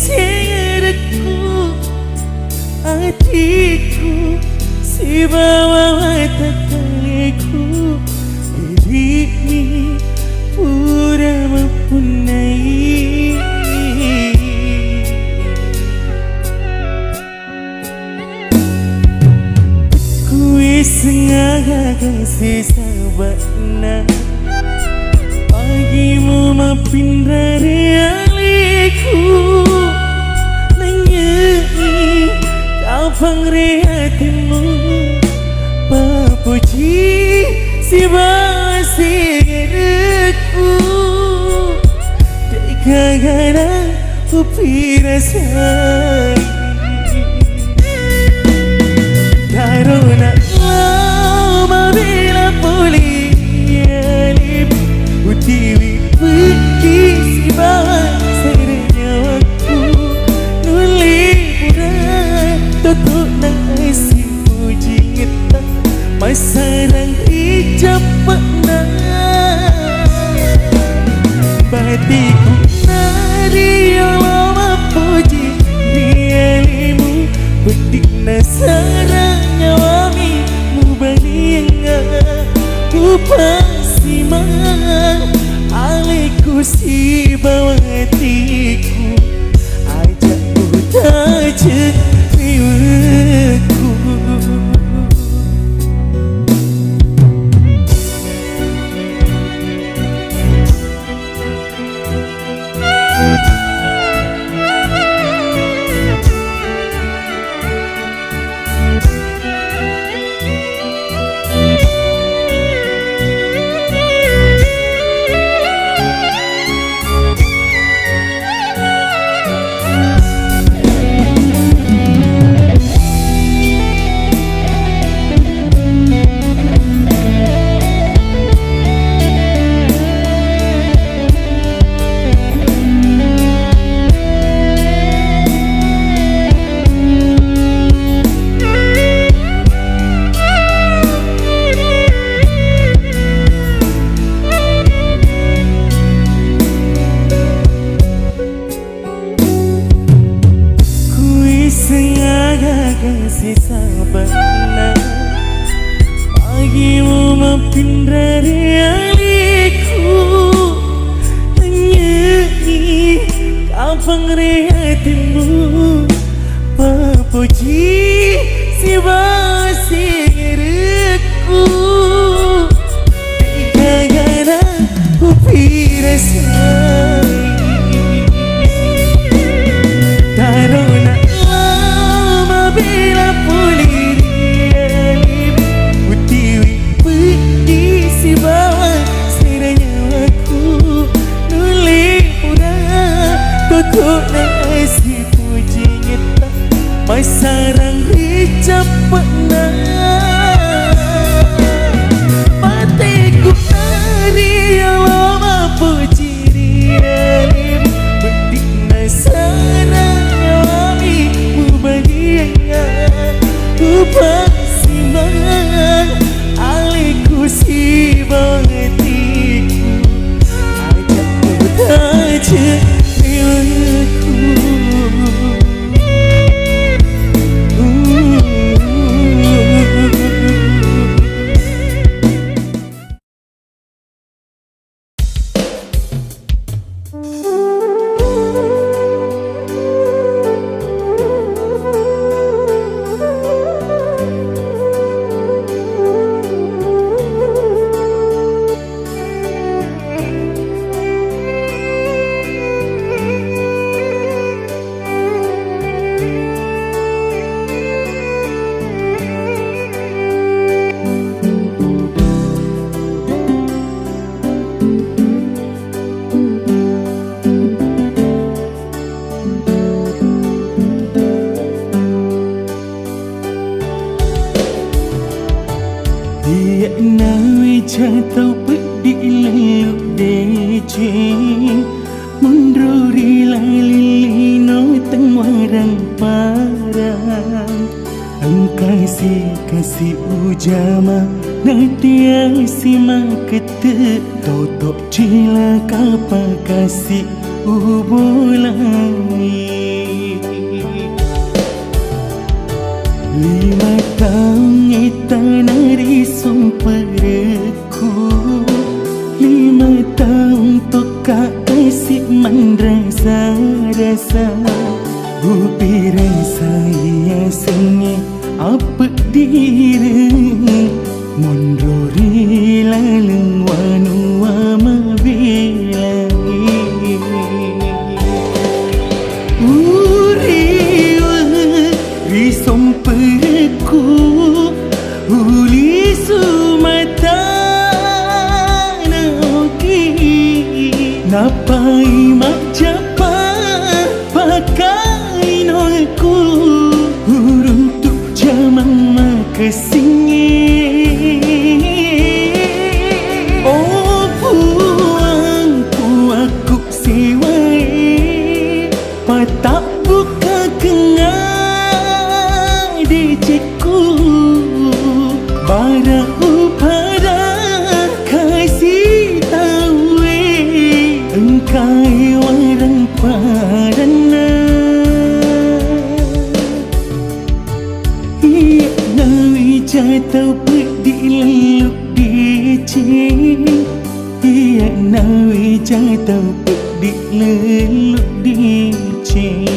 singirku hatiku si bawa tekaliku diri pura mempunyai kui sengaja kasih sahabatna pagimu mampin dari aliku nanyai kapang hatimu papuji si basirku dekagana upirasai karuna lama bila pulih utiwi pergi si basirnya aku nuli pura tutup nang isi puji kita masarang ijapna batiku nari Allah puji dialimu bedikna sarangnya wami mubalianga upasima aliku si bawa hatiku ajak utaje riwaku kasih sahabatna pagimu mampin dari aliku nyanyi kapang hatimu papuji si basirku dekagana upirasai taruna bila pulih dialim utiwi pedi si bawa siranya aku nuli pura tutup nasi puji kita masarang ijapna matiku dari Allah puji dialim bedikna sarangnya wami mubalianga upasiman aliku si bangetiku ajak utaje riwaku jatuh pedih lalu dece munduri lali no tengwarang parang kasih ujama nadia simak kete totok cila kapa kasih ubulai rasa Bupiran saya sengi apa diri Munduri laleng wanu amabilai Uriwa risom perku Uli sumata naoki Napai macapa pakai nolku Uruntuk jamang makasingi Oh puang puaku sewai Patak buka kengai deceku Bara upada kasih tahu engkai warang padana Ia nawi jatau pedih leluk dicing Ia nawi jatau pedih leluk dicing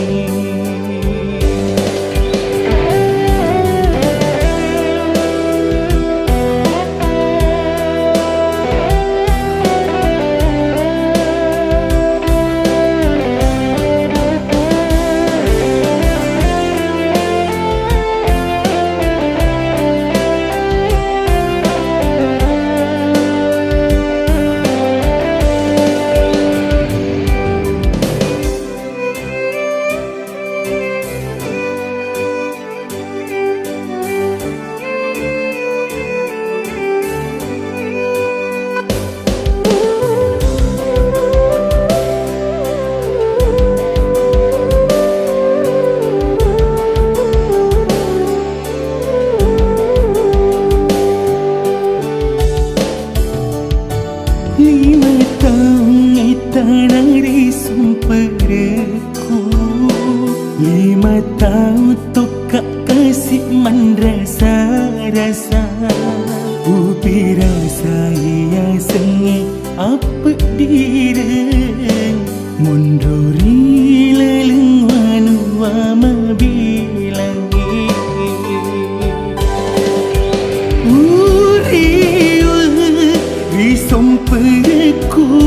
Tanari sumperku 5 tahun tukak kasih man rasa-rasa Upi rasa ia sengi apa diri Munduri leleng wanu amabilangi Uriwa risom perku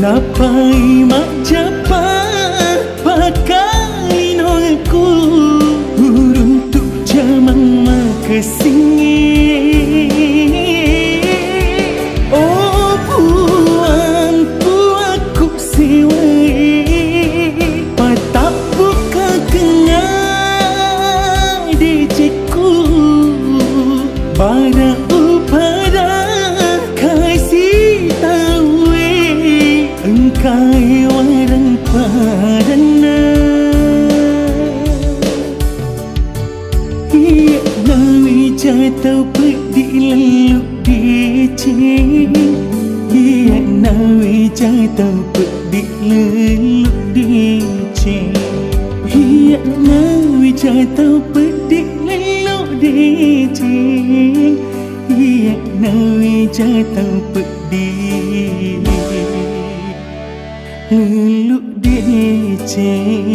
Napai macapa pakai nolku Uruntuk jamang makasingi Oh puang puaku sewai Patak buka kengai deceku Bara upada kasih tahu engkai warang padana Ia nawi jatau pedih leluk dicing Ia nawi jatau pedih leluk dicing Ia nawi jatau pedih leluk dicing Ia nawi jatau pedih leluk dicing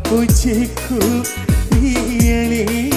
pujiku rialimu.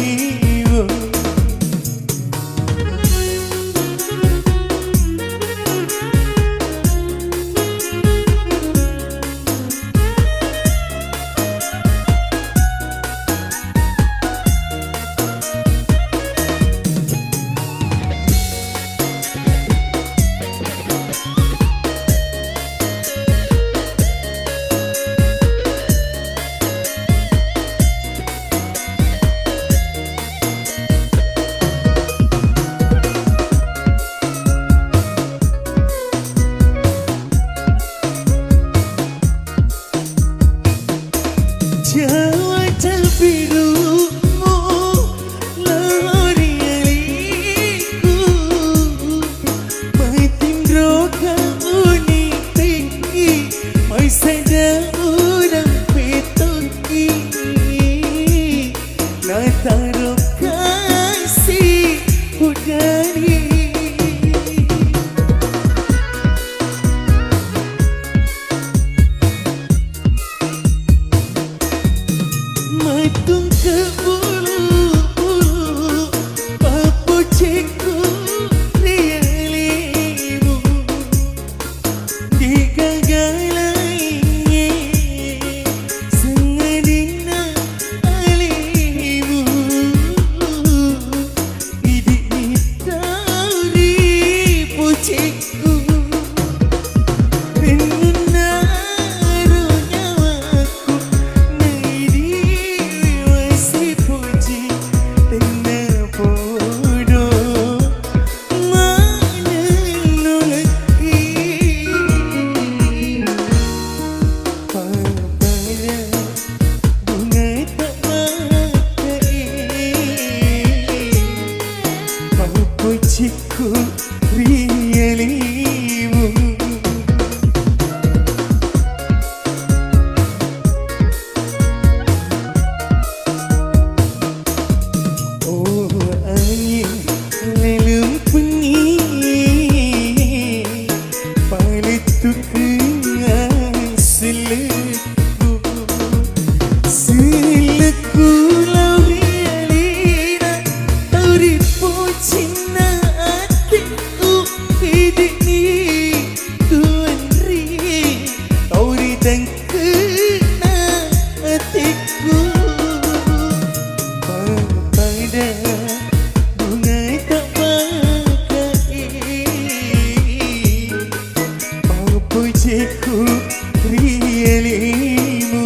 Wajah birumu larialiku, mai tindro kau ni tinggi, mai sada orang petoki, na taruh kasih udari. Matung ke bulu-bulu, papujiku rialimu. Digagalai sengadina alimu. Idik ni tauri pujiku. Pujiku rialimu. Oh angin lelum pengi, paletu kenang seleku, seleku lau rialina, tauri pucina. Hidup ni tuan ri, tauri dan kena hatiku. Pada bunga tak pakai, mau pujiku rialimu.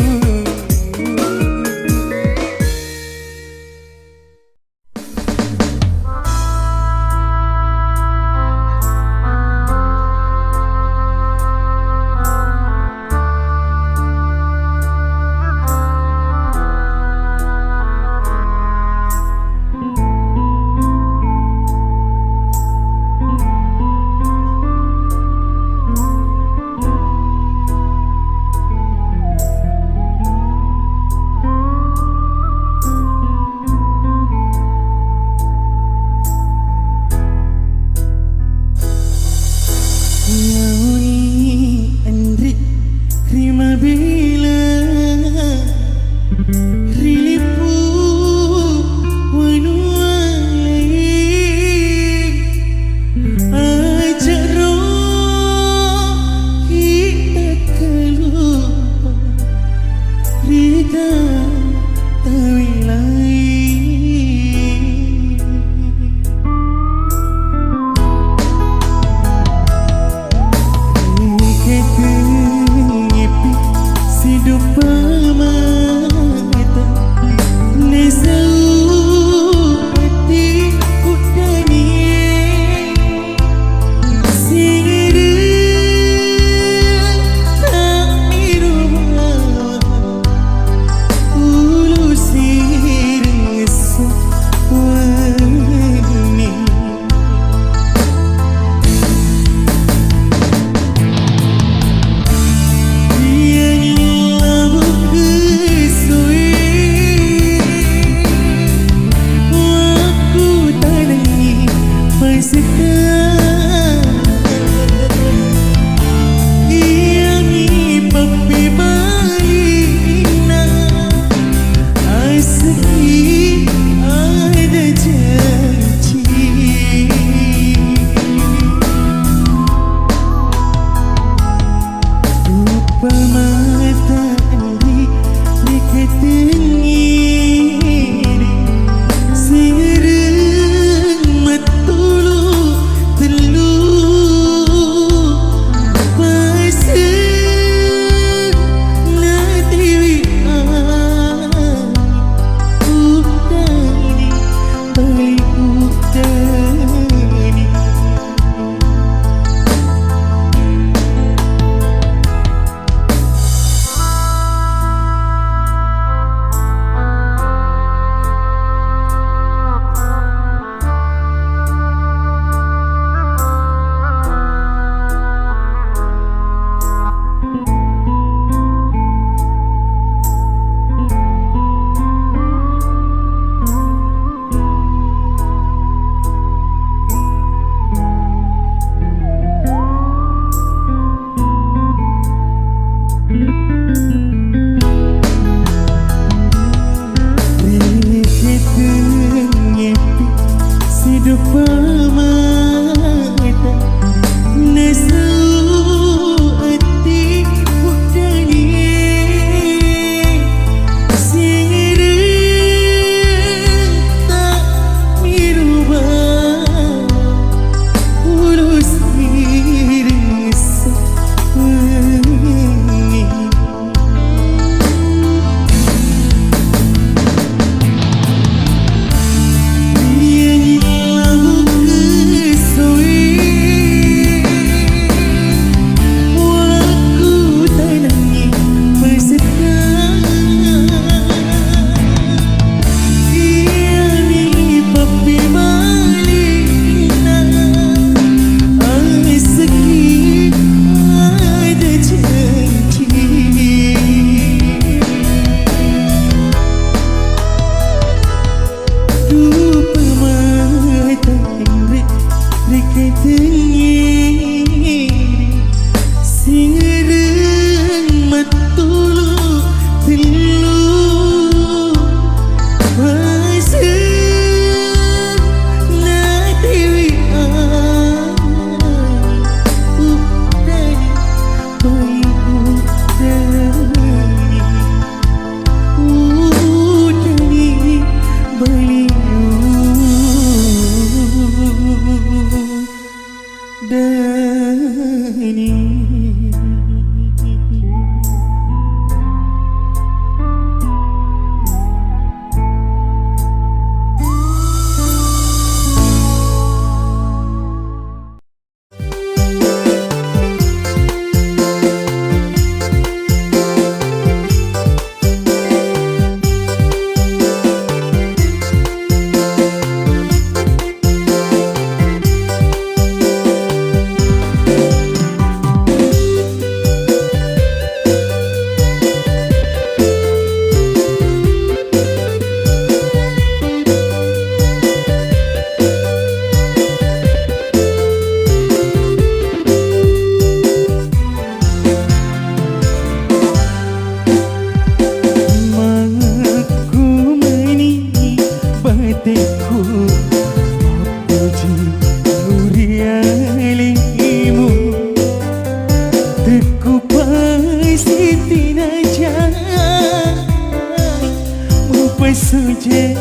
suja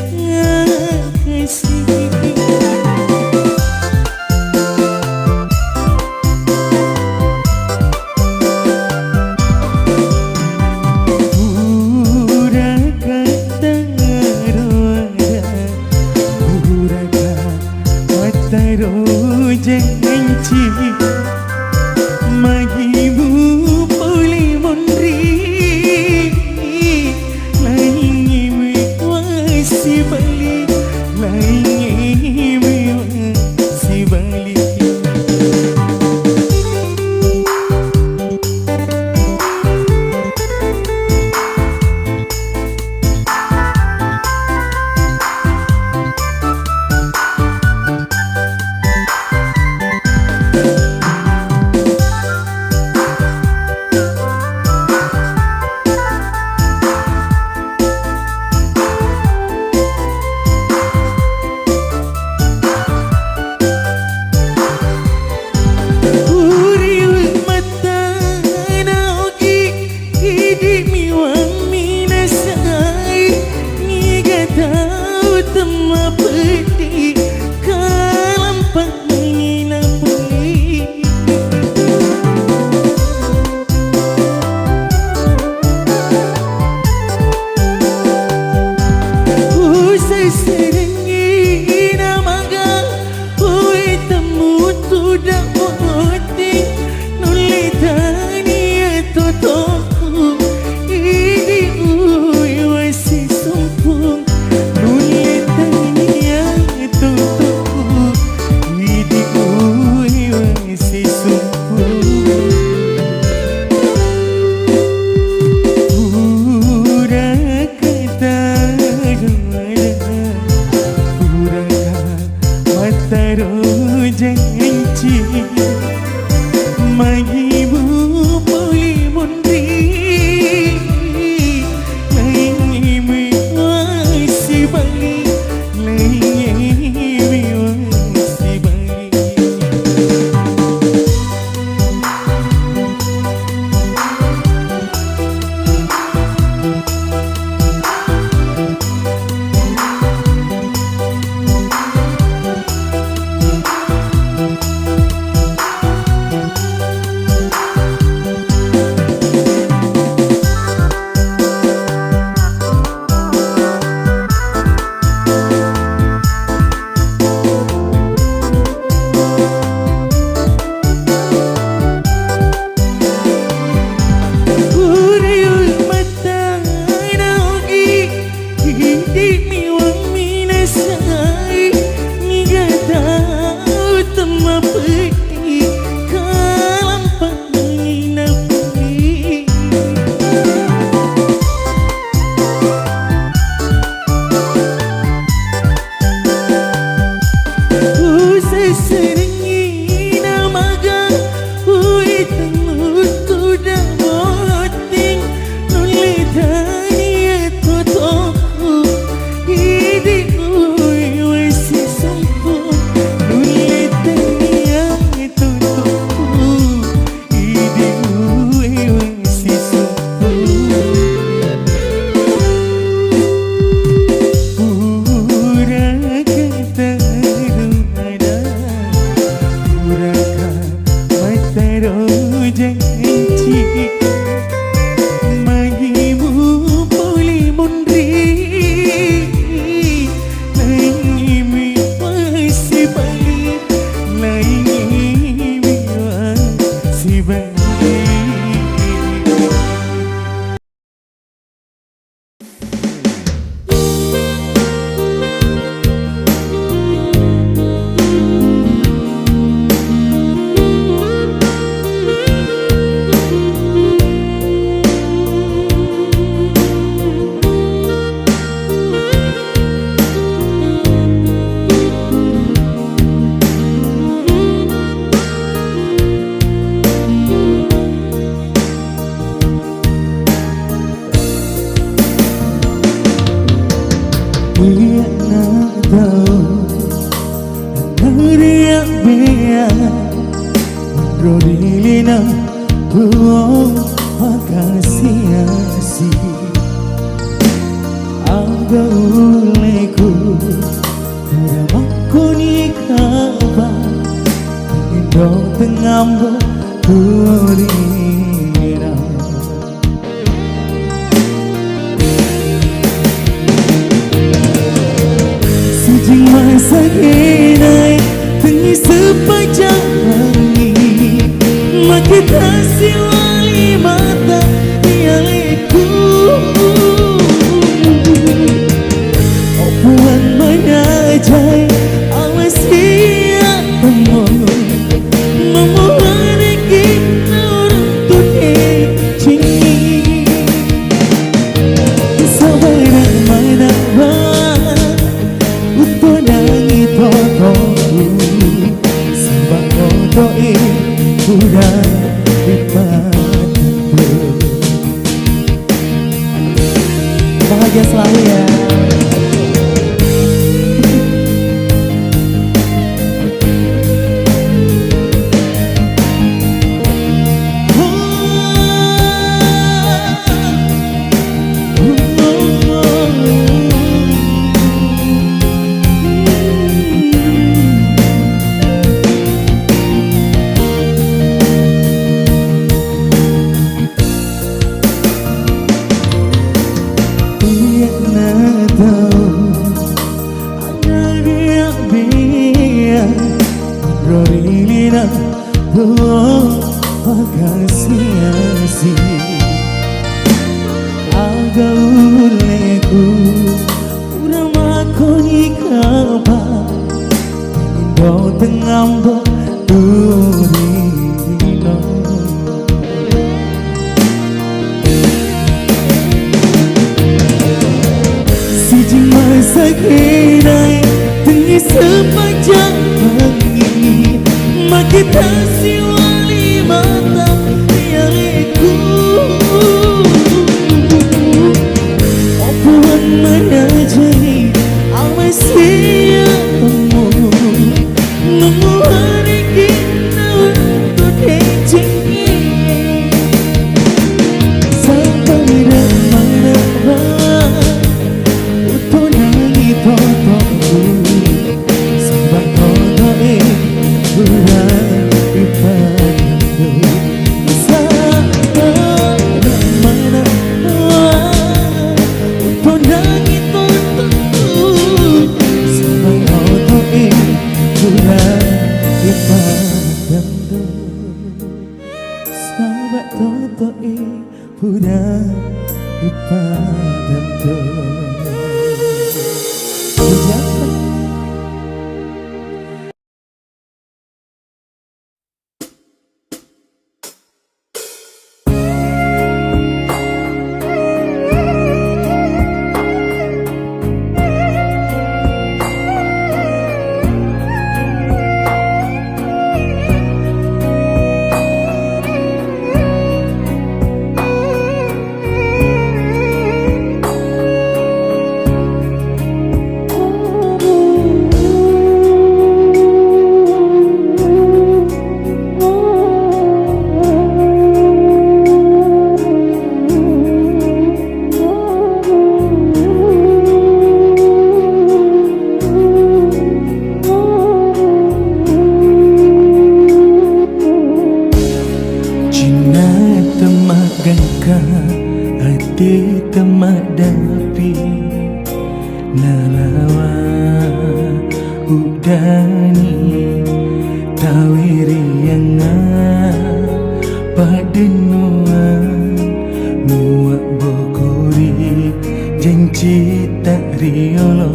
kasih. Rodilina tuo makasih agauleku udah makoni kaba indo tengambo kurina sijing masa kenai tengi sepanjang hari makita siwali mata mialiku opuan menajai awas ia temu memohon kita untuk cinci sabar mana untuk nangi totoku sebab totoe udah dibantu bahagia selalu ya. Rorilina tuh pagasiasi agauleku udah makoni kaba indo tengambo turino sijing masa kenai tengi sepanjang pagi makita siwali mata mialiku opuan menajai awas ia temu memohon kita untuk cinci sampai mana untuk nangi totoku sebab totoe udah dibantu sabar mana untuk nangi totoku sebab totoe udah dibantu sabar totoe udah dibantu. Hati temak dapi nalawa udani tawiri yang padenuan muak bokori janji tak riolo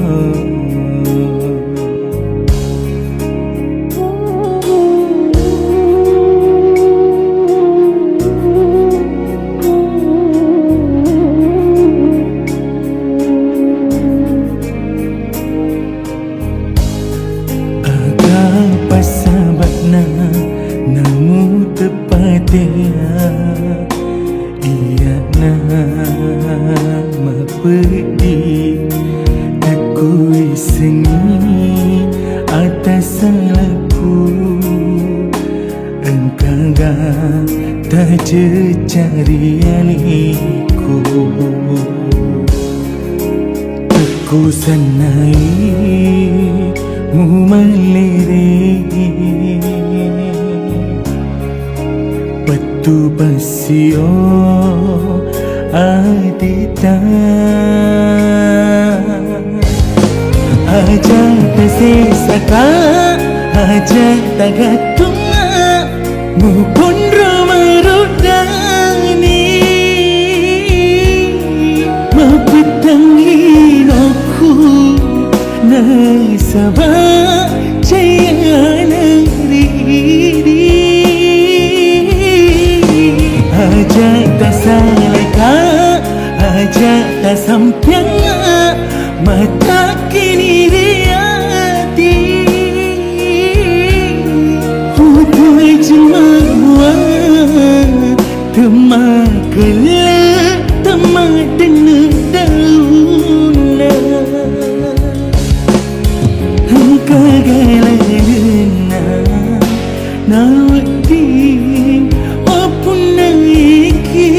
namu tepatia ia nama pergi aku sengi atas salahku engkau tak cari aniku Ku sanai mu melere Patu pasio adita Aja tersesaka Aja tagatunga Mu pun romarudani Mapetangin aku Nasaba Jayana riri Aja tak salaka Aja tak sampianga Mata kini riati Hudai jemawa Temakala Temak dena dauna Kagalalena Nawati Wapun naiki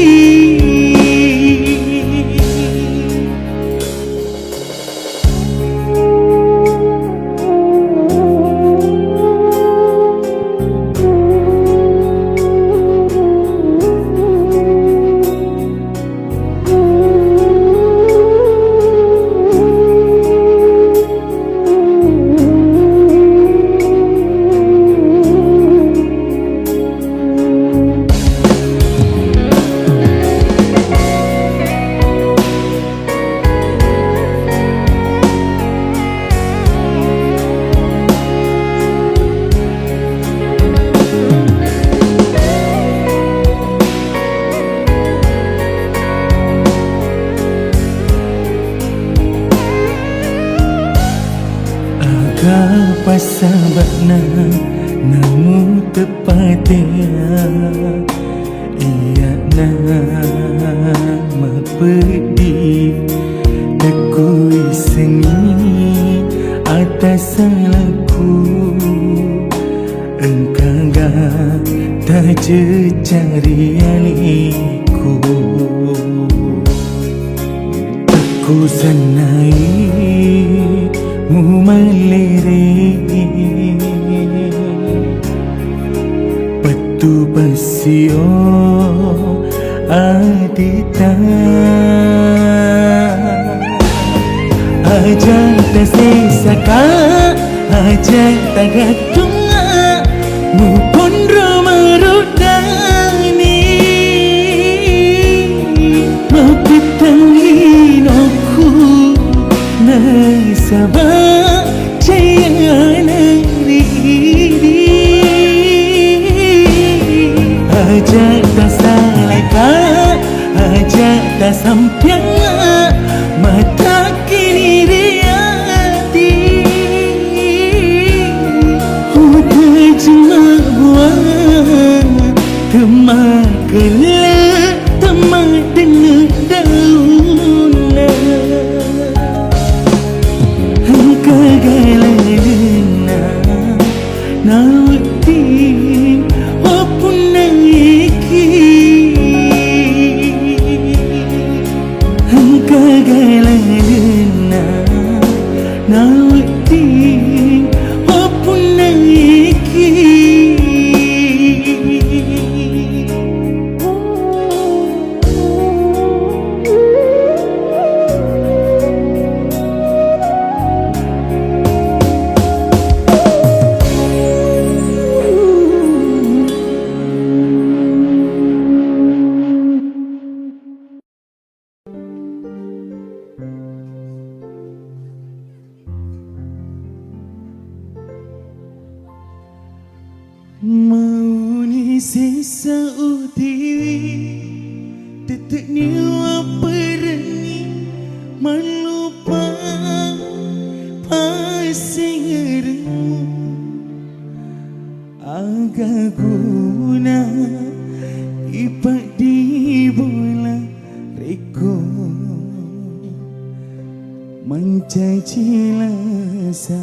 Pasabakna namu tepatnya ia na mapedi tekui sengi atas salahku engkau tak cari aliku aku sanai mu melere Patu pasio adita Aja tersesaka Aja tagatunga Mu pun romarudani Mapetangin aku Nasaba Jayana riri Aja tak salaka Aja tak sampianga Mata kini riati Hudai jemawa Temakala Temak dena dauna Kagalalena Nawati Wapun naiki Kagalalena Nawati Wapun naiki Mau ni sesa utiwi Tetek ni waperni Malupa Pasingermu Agak guna Ipak di bola Reko Mencaci lasa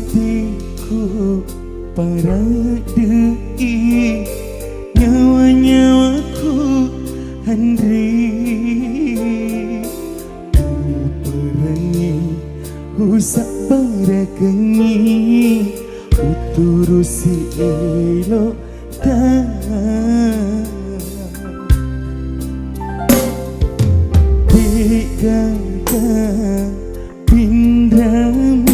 hatiku paradei nyawa-nyawaku Andri ku perangi usak barakengi uturusi elok tak Dek-gagak pindramu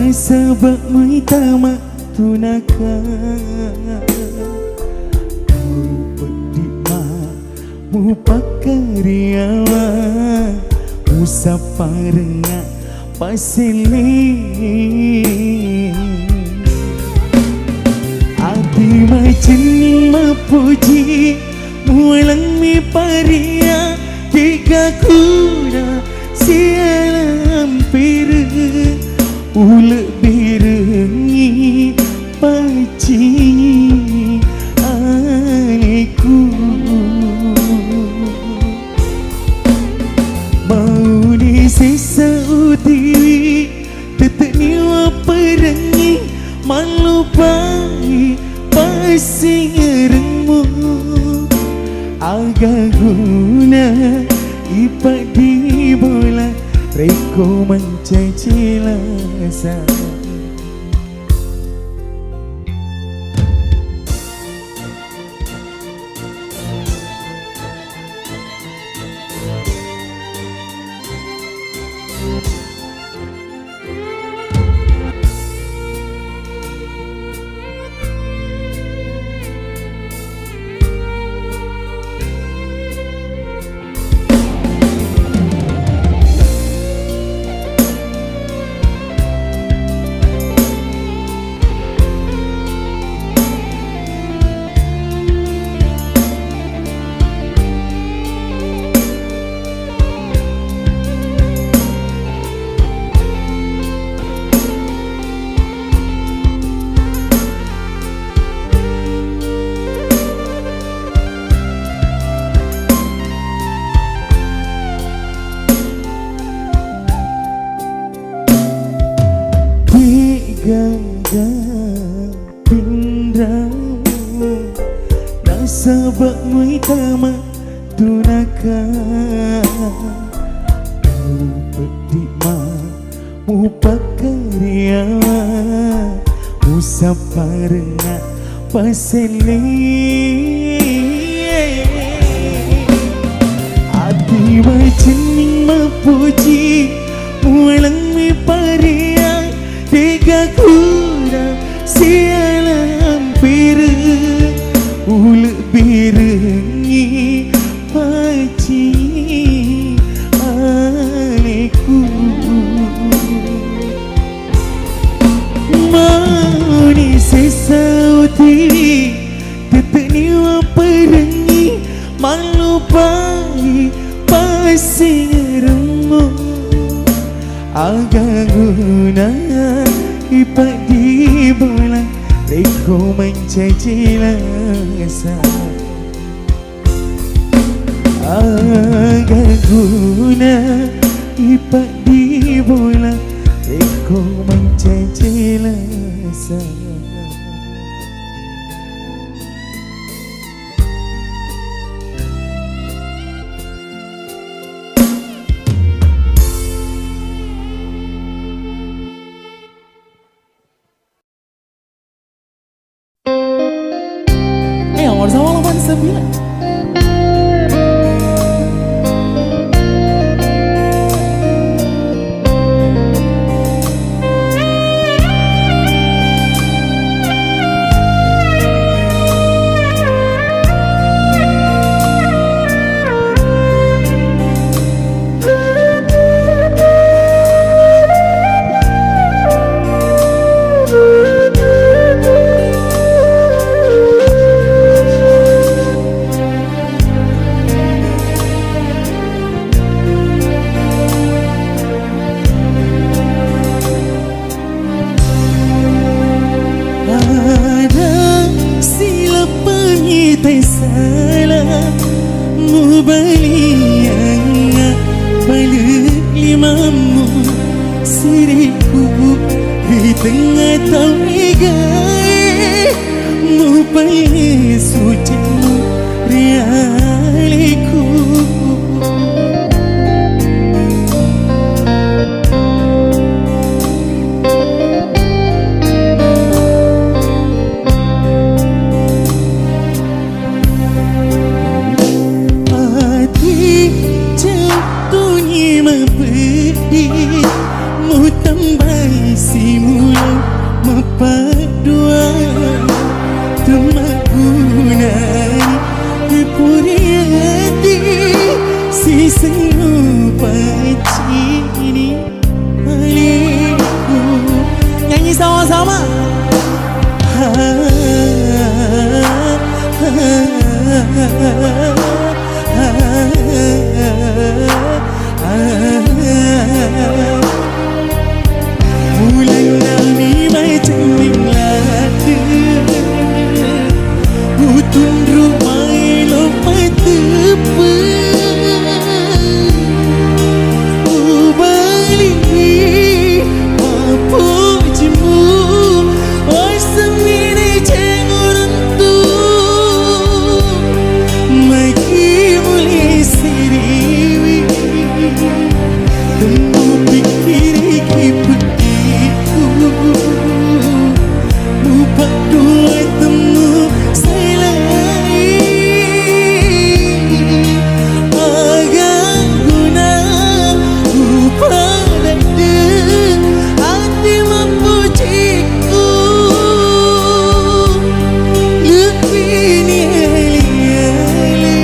nasabak muitamak tunakan ku pedikmak mu pakariawa usaparengak pasili ati majening mapuji mualang mi paria tiga kuda sialam piru ulek birengi paci aniku mau di sisa utiwi tetek niwa perengi malupai pasti ngerengmu agak guna ipak di bola reko mencaci lasa Gagak pindramu nasabak muitamak tunakan ku pedikmak mu pakariawa usaparengak pasili ati majening mapuji mualang mi paria tiga kuda sialam piru ulek birengi paci aniku mau di sisa uti tetek niwa perengi malupai pasti ngeremu agak guna ipak di bola reko mencaci lasa agak guna ipak di bola reko mencaci lasa bersama 89. salah mu baliang balik limamu siriku tengah tauigai mupai sucimu realiku hati jatuhnya mempedih mu tambah simula mepadua temagunai kepuriati si selupa cini haliku nyanyi sama-sama bulan nami macam minglada hutun rumai lompat tepat ubali apa jemu asam ini cenguran tu maki mulai siriwi temu pikir kipu lupa dua temu selai agak guna lupa dada hati mempujiku lebih ni ali-ali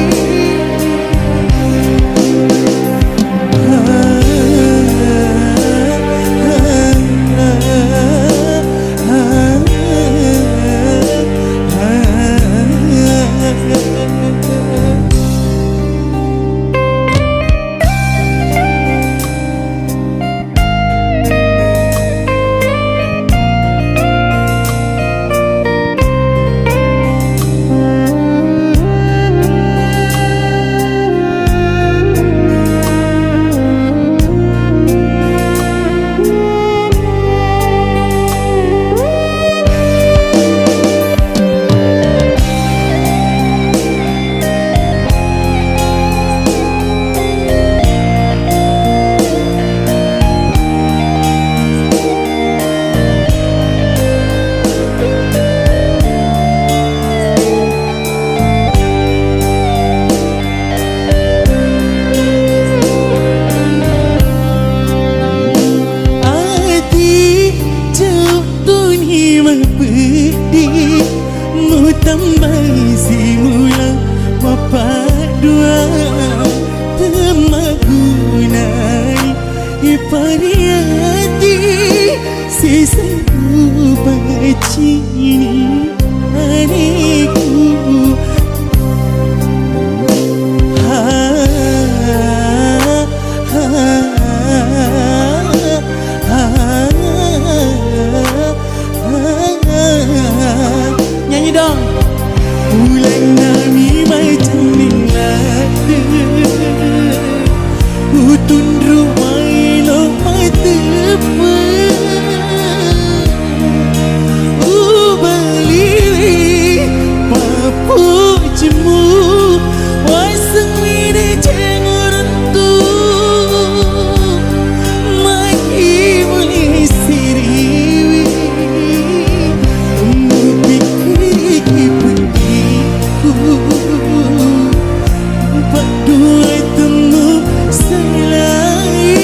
mu tambah simula mepadua temagunai ipariati si selupa cini hariku nyanyi dong bulan nami macam minglada hutun rumai lompat tepat ubali papu jemu wasang mine cenguran tu maki mulai siriwi dua temu selai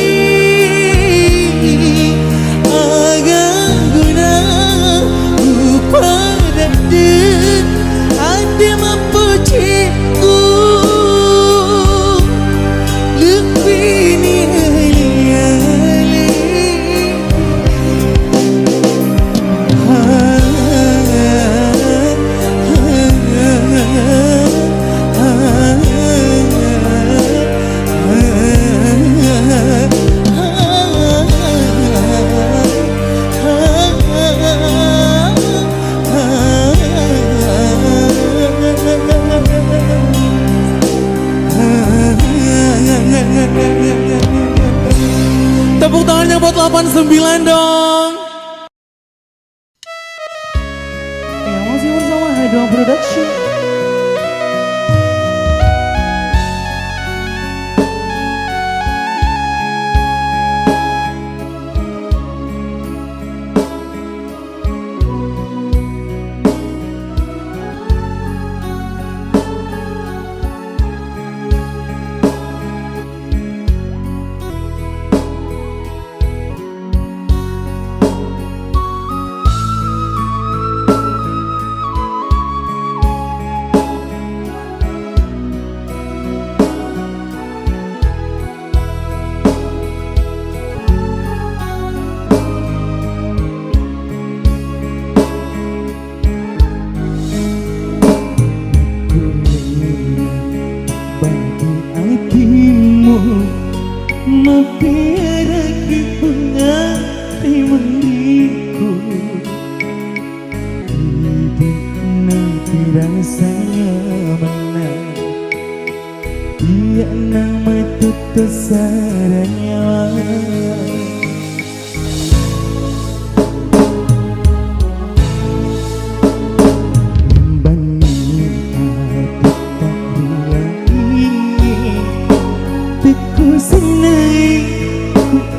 agak guna lupa dada ada mempujiku lebih ni ali-ali Tepuk tangannya buat 89 dong. kesarannya senai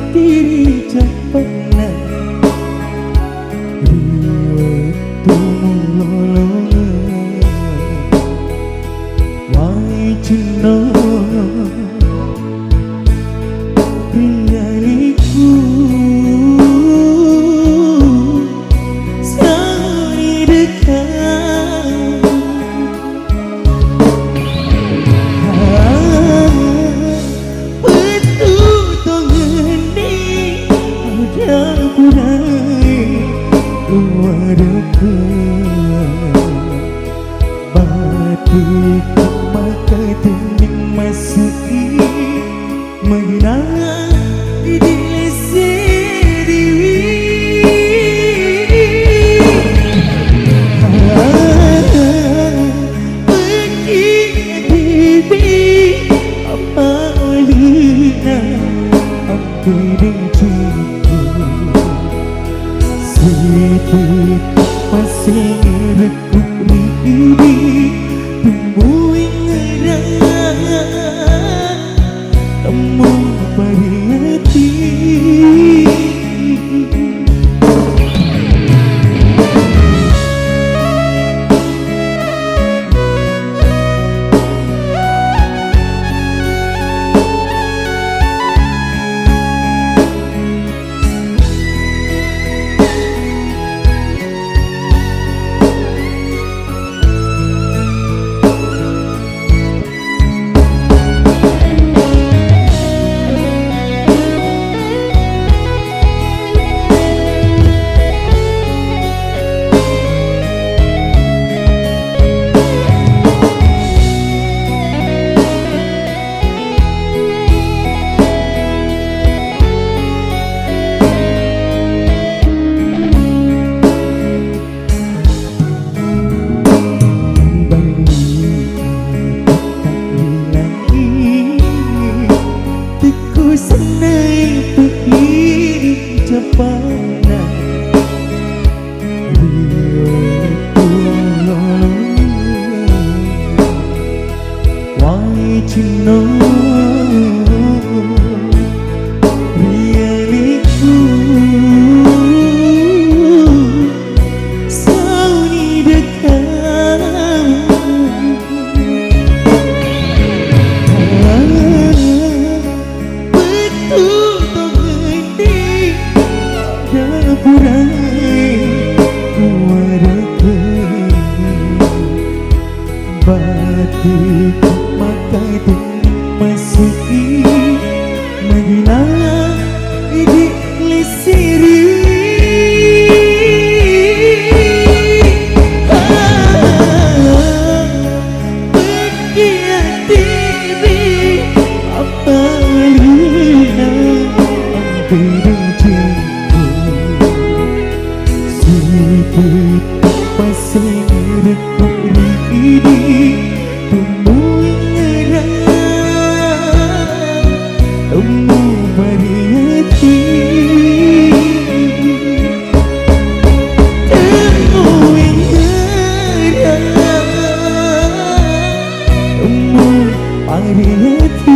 diri cepatna riwatu mulolo wai cino prialiku sari dekat batik maka tening masuki mengenang di diri sendiri pergi diri apa lina aku denganku sedikit masih rekuk ini temu ingat temu pariyati senai pergi cepatna riwatu mulolo wai cino prialiku sauni dekat batik mata tening masuki mengenang di lisiri pergi diri apa lina aku denganku sedikit masih rekuk ini temu ingat temu pariyati temu ingat temu pariyati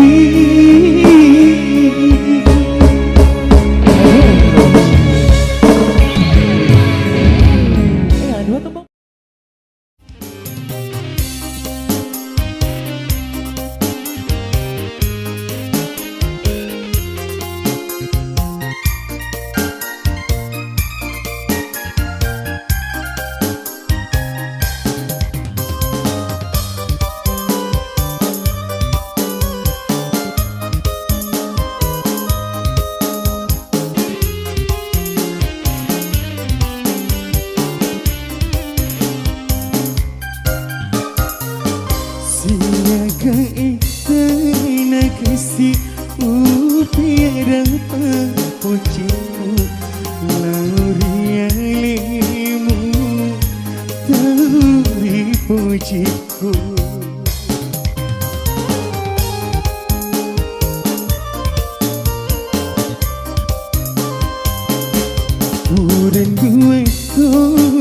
Uran dua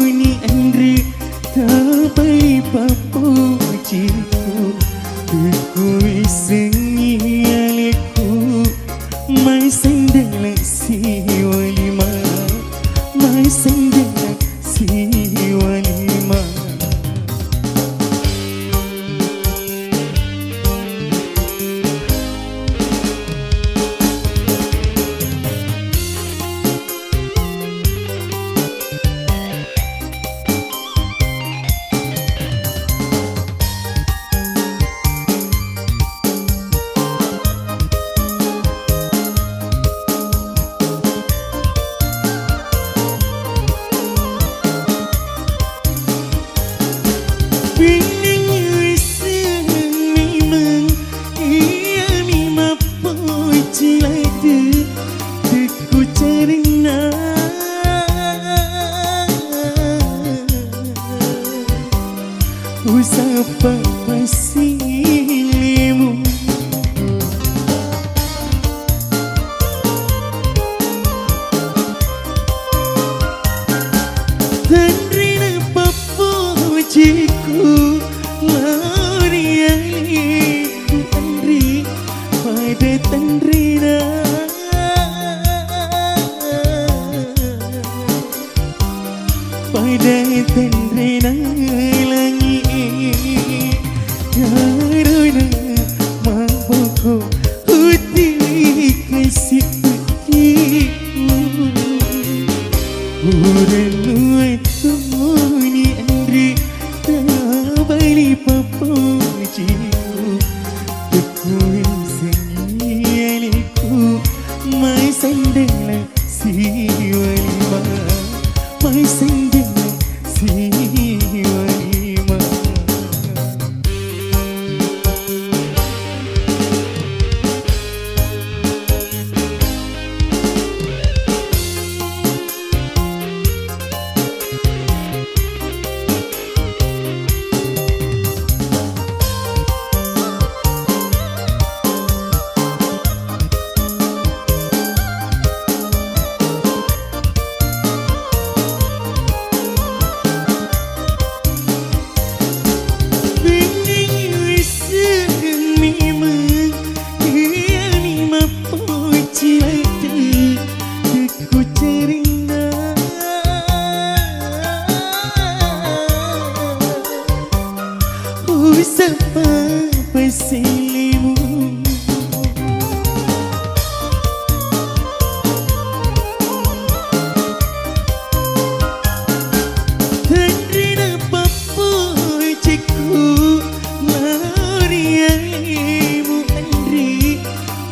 ni Andre tapai papo ciku Aku isengi aleku Mai sendela si walima Mai sendela si walima Usapa pasilimu Tandrina papo ciku Lari aliku Andri pada Tandrina Pada Tandrina Karena mampuku putih kasih putihku Uran luat ni Andre tabali papo ciku Aku isengi aliku Mai sendela si walima Mai sendela si walima Usapa pasilimu Tandrina papo ciku Lari alimu Andri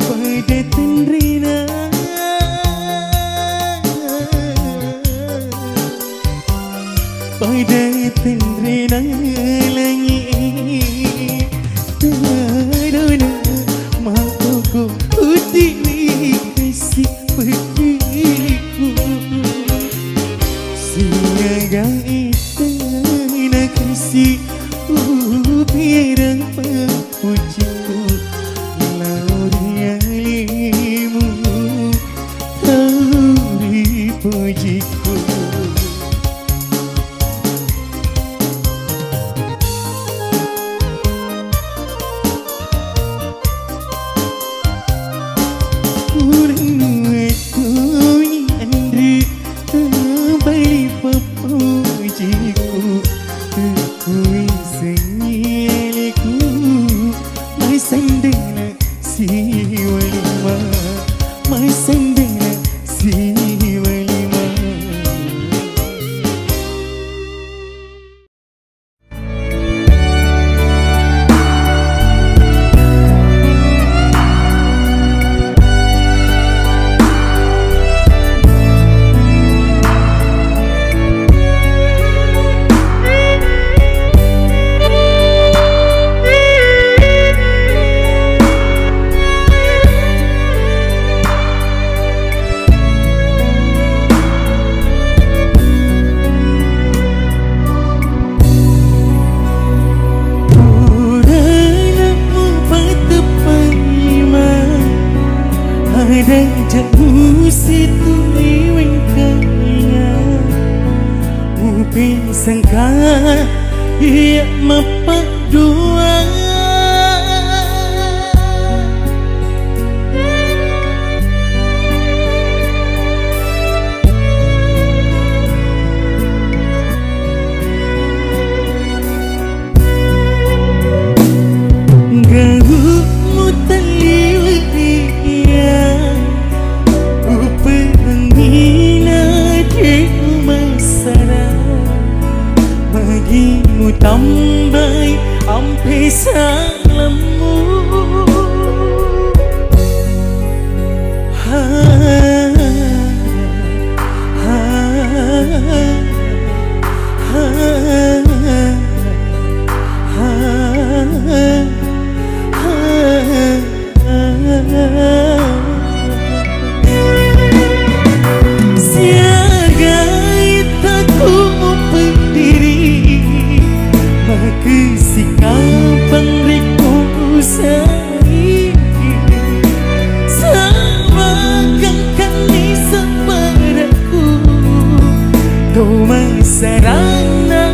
pada Tandrina Pada Tandrina langit Karena mampuku putih kasih putihku Siaga itana kasih Upirang papujiku Lauri alimu Tauri pujiku dan jauh situ leweng kaya sangka ia mapak dua. Gahumu taliwia upangina di masara bagimu tambai ampe salammu ha, ha, ha, ha, ha. Siagai taku berdiri maka sikapan riku usai samakan kami sepadaku kau masarana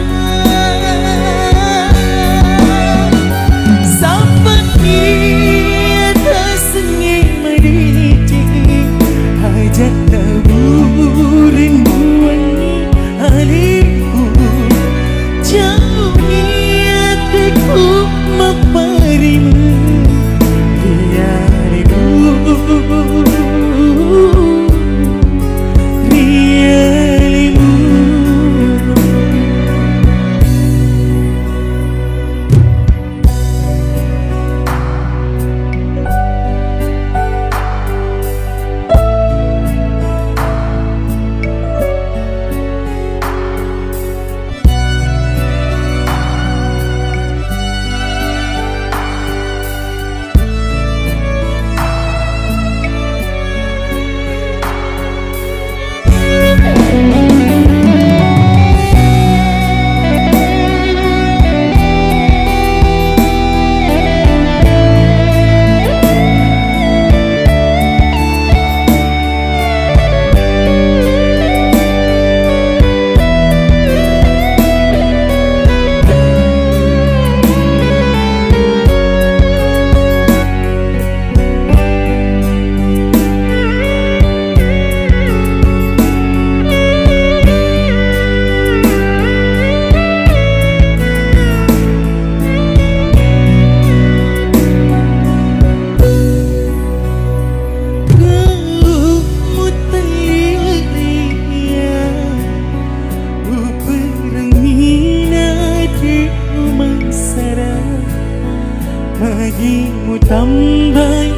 bagimu tambai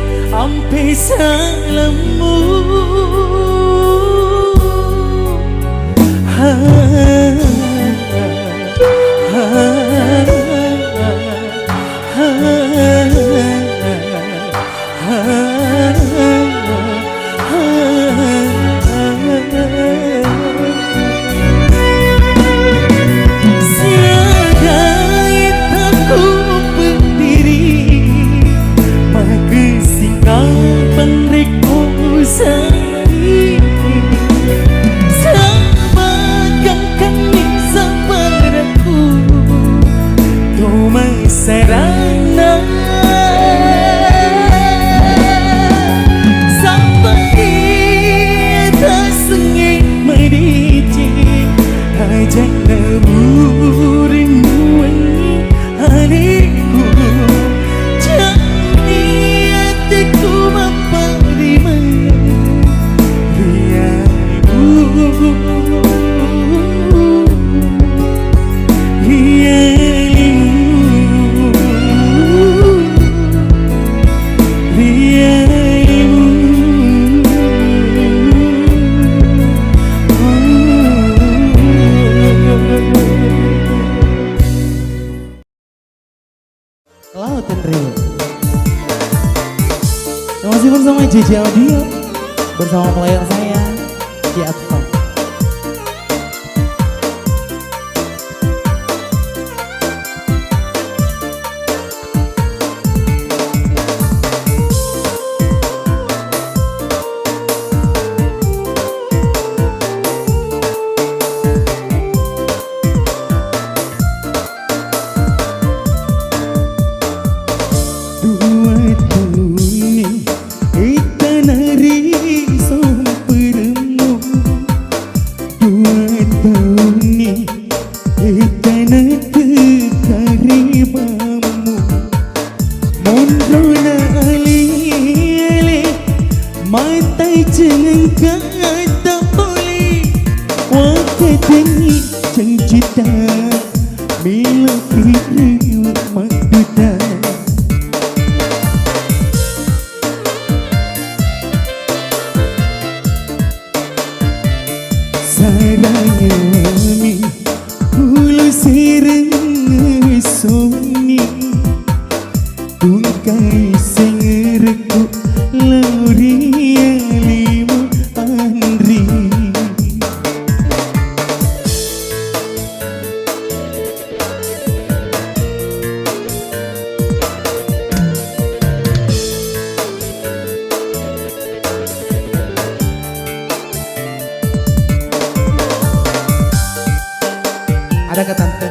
ampe salammu ha, ha, ha, serana sampai tak sengit merici ajak leburinmu hariku jadi hatiku menerima riamu Laut dan Rio. Masih bersama JJ Audio, bersama player saya di Advan. Dengi cita bila kiri maduda saraya mi ulu sireng soni tungkai sengerku lauria lima andri Ada ke tante?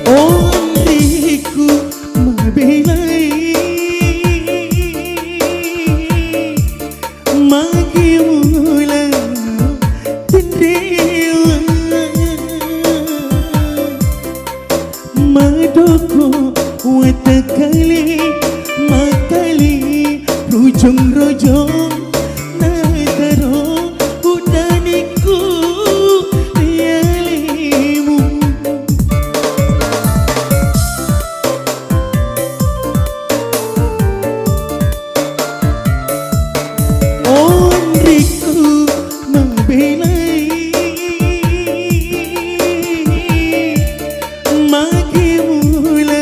Oh diriku membelai maki mula tendewa madoko watakali makali rujung-rujung nataro udaniku rialimu ondriku membelai maki mula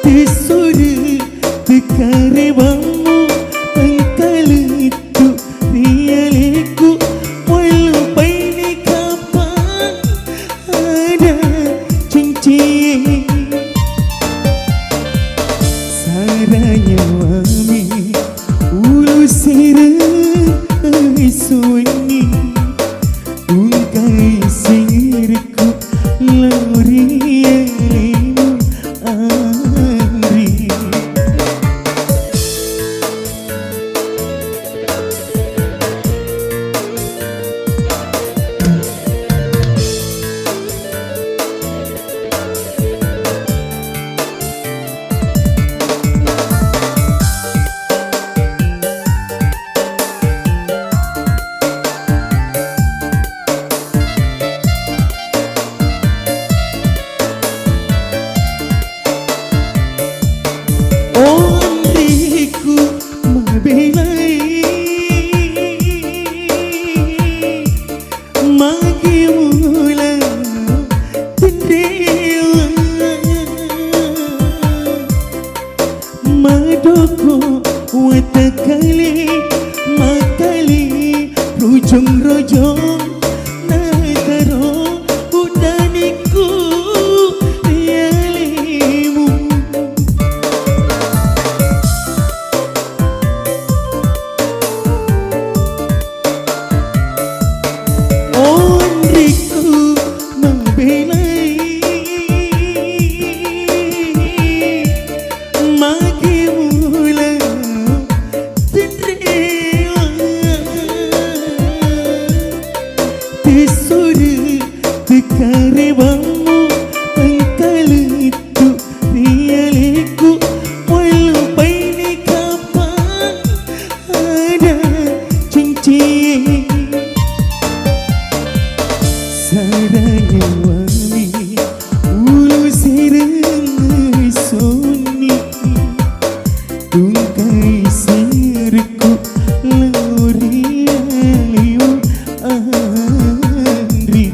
Tisuri tekarebamu engkalitu rialiku walaupun ni kapan ada cincin saranya wami ulu sireng sunyi tungkai sirku lauria lima andri ondriku membelai maki mula tendewa madoko watakali makali rujung-rujung nataro udaniku rialimu ondriku membelai maki mula tendewa tisuri tekarebamu engkalitu rialiku walaupun ni kapan ada cincin saranya wami ulu sireng soni tungkai sirku lauria lima andri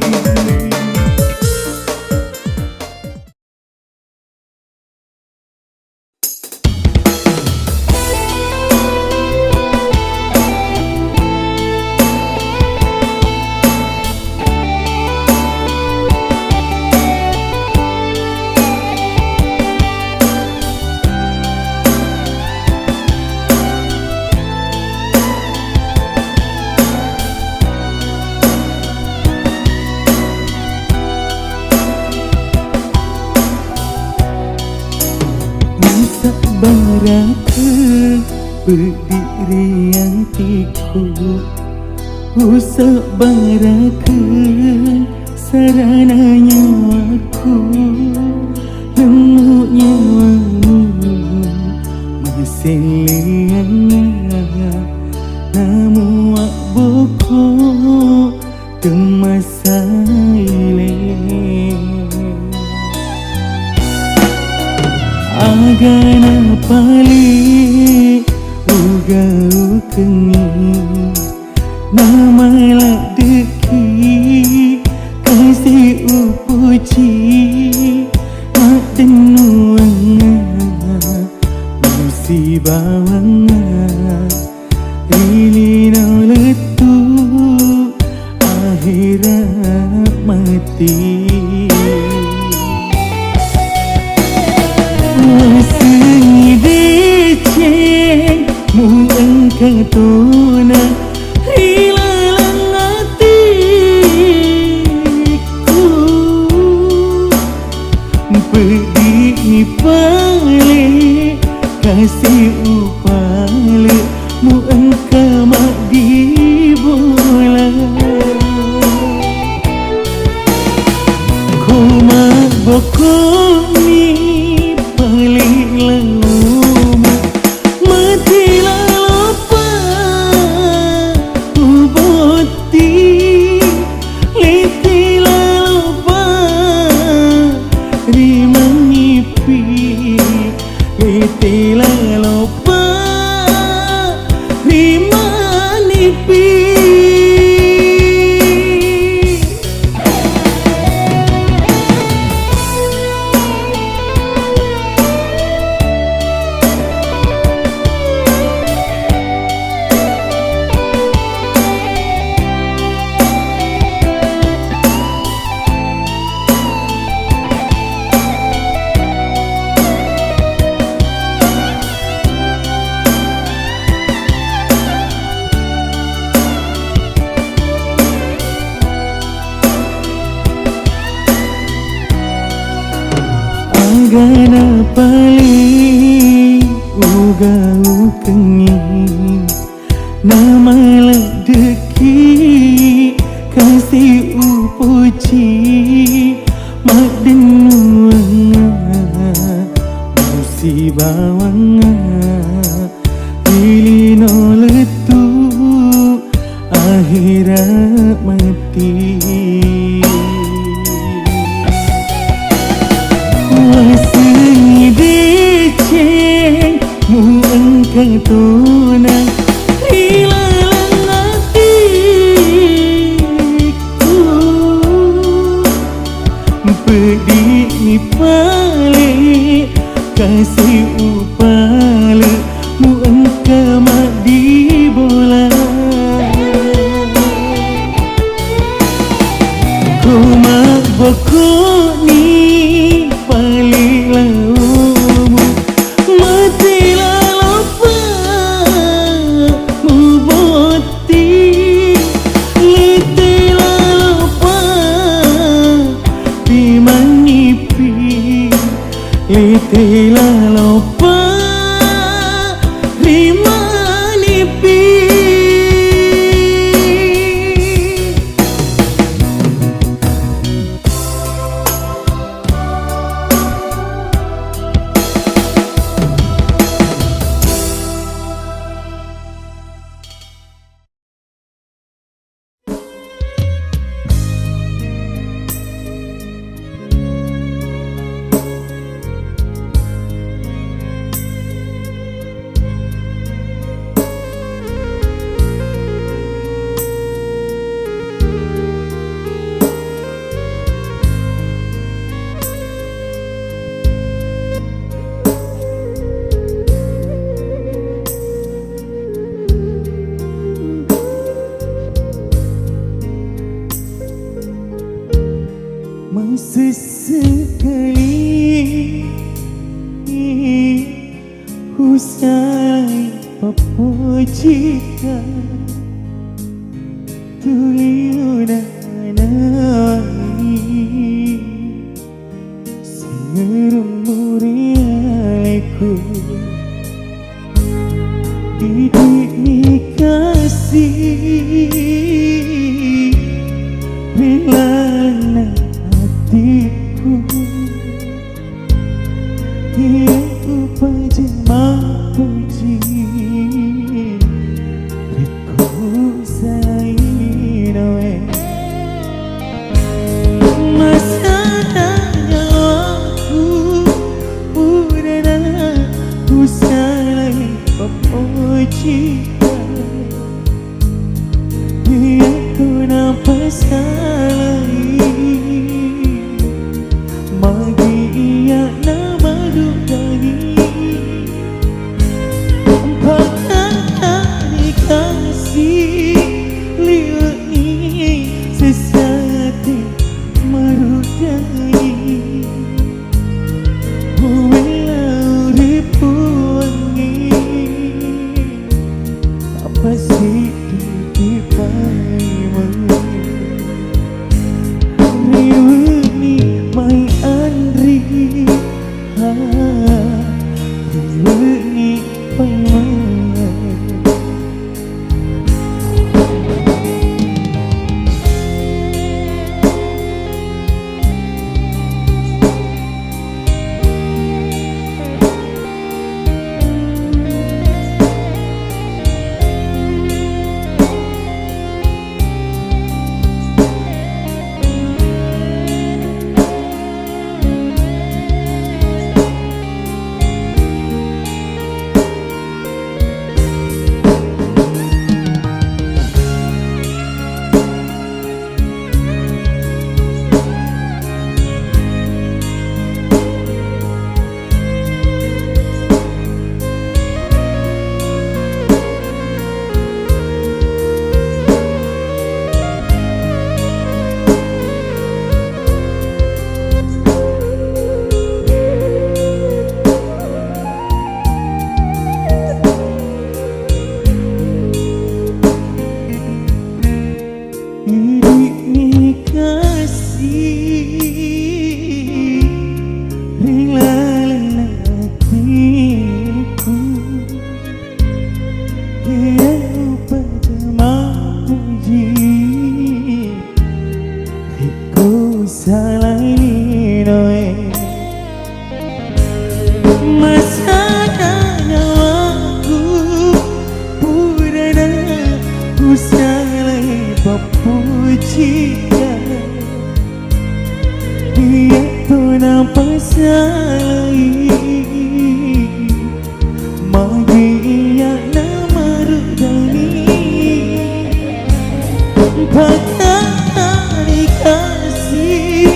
berdiri antiku Usah barakan sarana nyawaku, lemuk nyawamu masih liana, namu wak boko kemasaile. Agana pali uga ukengi, nama lak deki kasih upuji, mak denuanga musibah wanga, rilina letu akhirat mati. Wasengi deceng mu engkau tona hilang hatiku, pedih ni pale kasih upale mu engkau mak dibola. Ko mak bokong ni paling lama matilah lupa uboti, letilah lupa rimangipi, letilah lupa rimanipi. Agana pali uga ukengi, nama lak deki kasih upuji, mak denuanga musibah wanga, ilino letu akhirat mati. Wasengi deceng mu engkau tona hilang hatiku, pedih ni pale kasih upale mu engkau mak dibola. Ko mak bokok ni paling lama matilah lupa uboti, letilah lupa rimanipi, letilah lupa rimanipi. Sesekali usai papojika tuliunanai sengerumuri aleku didik kasih Hilanglah hatiku Yang upajama puji Riku sayin oe Masalahnya aku Udahlah ku salahi pemuji Aku nampak salahi Magi ia nama dudani Bahkan dikasih liwani Sesati merudai Walau ribu wangi Apa sih Riwani mai andri Riwani mai Nampak salahi Magi ia nama rudani Bahkan dikasih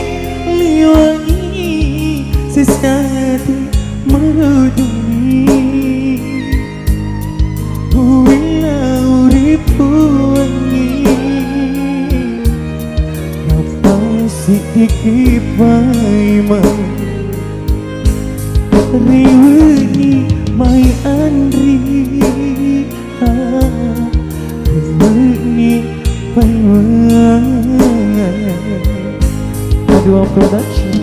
liwani Sesati merudani Walau ribu wangi Sedikit paimah Riwani mai andri Riwani paimah Adua Production.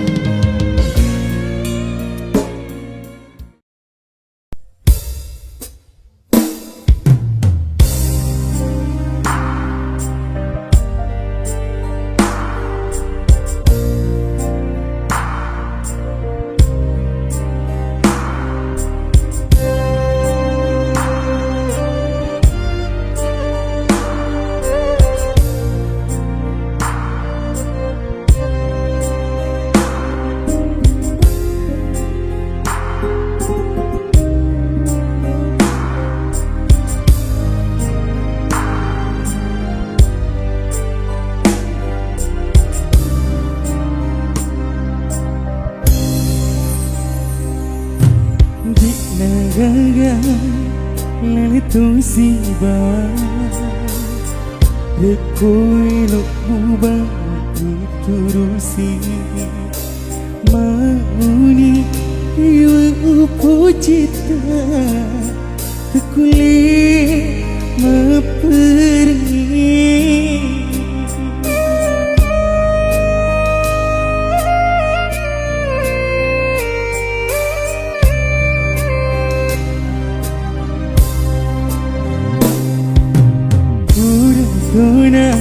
Negara lelitung si bawah Rekoi lukmu diturusi Mauni iwa upo cita Kekulit mepergi Dona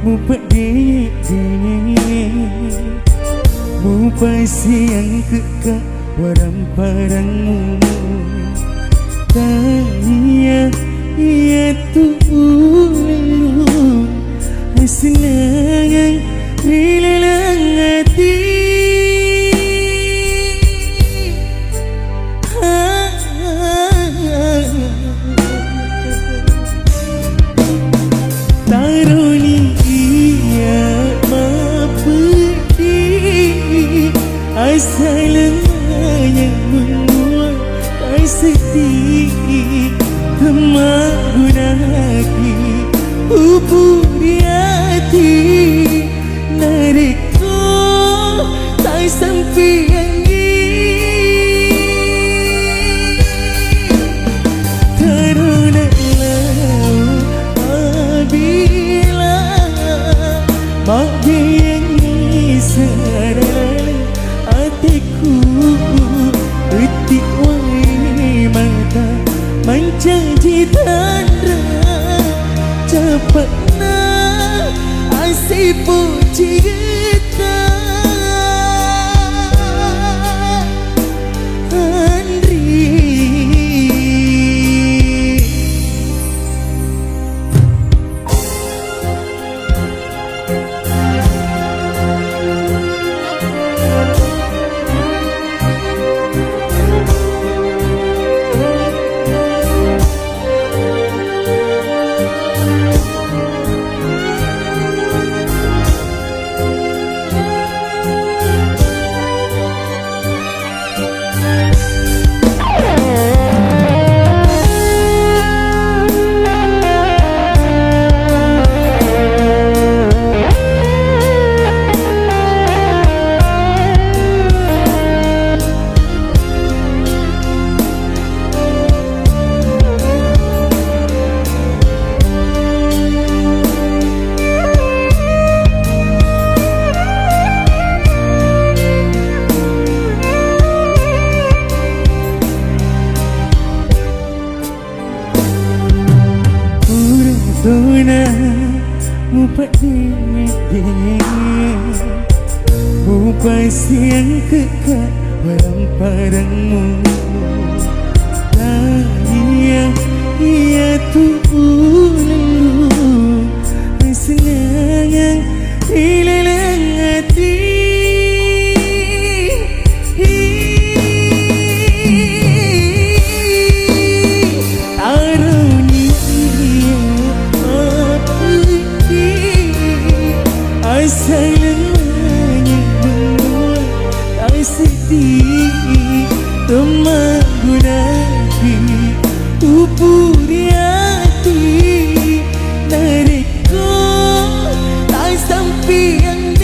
mupat dia Mupasi yang kekak warang parangmu Tanya ia tulu Senang rilalang hati Taruni ia mapedi Asalnya membuat tak sedih Kemagunaki Upuri hati Nariko tak sampai menjanji tanda cepatnya asyik puji kita Andri Tuna mupati Mupasi yang kekak warang parangmu Tanya ia tulu Senang rilalang hati Asalnya membuat tak sedih Kemagunaki upuri hati Nariko tak sampai yang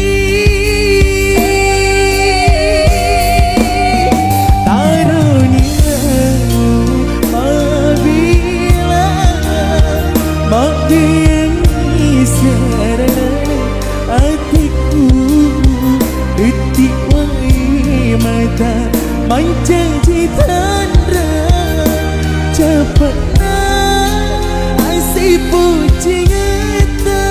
Tarunia apabila makin sarana hatiku detik wai mata menjanji tanda cepatnya asyik puji kita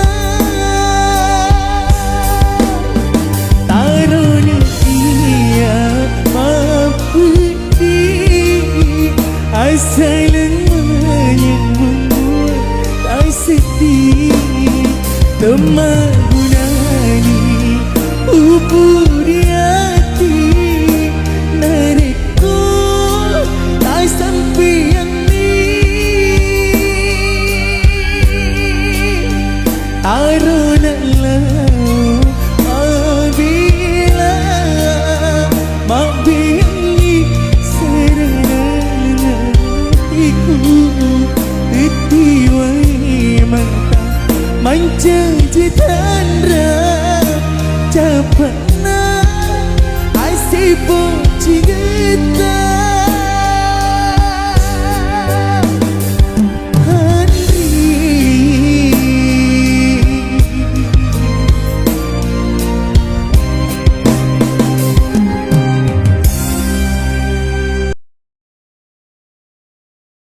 Taruni ia mapedi asalnya membuat tak sedih Kemagunani upuri hati Nariko tak sampai yang Tarunalah apabila mabiangi serenanya hatiku Tetiwai mata menjanji tanda cepatnya asyik puji kita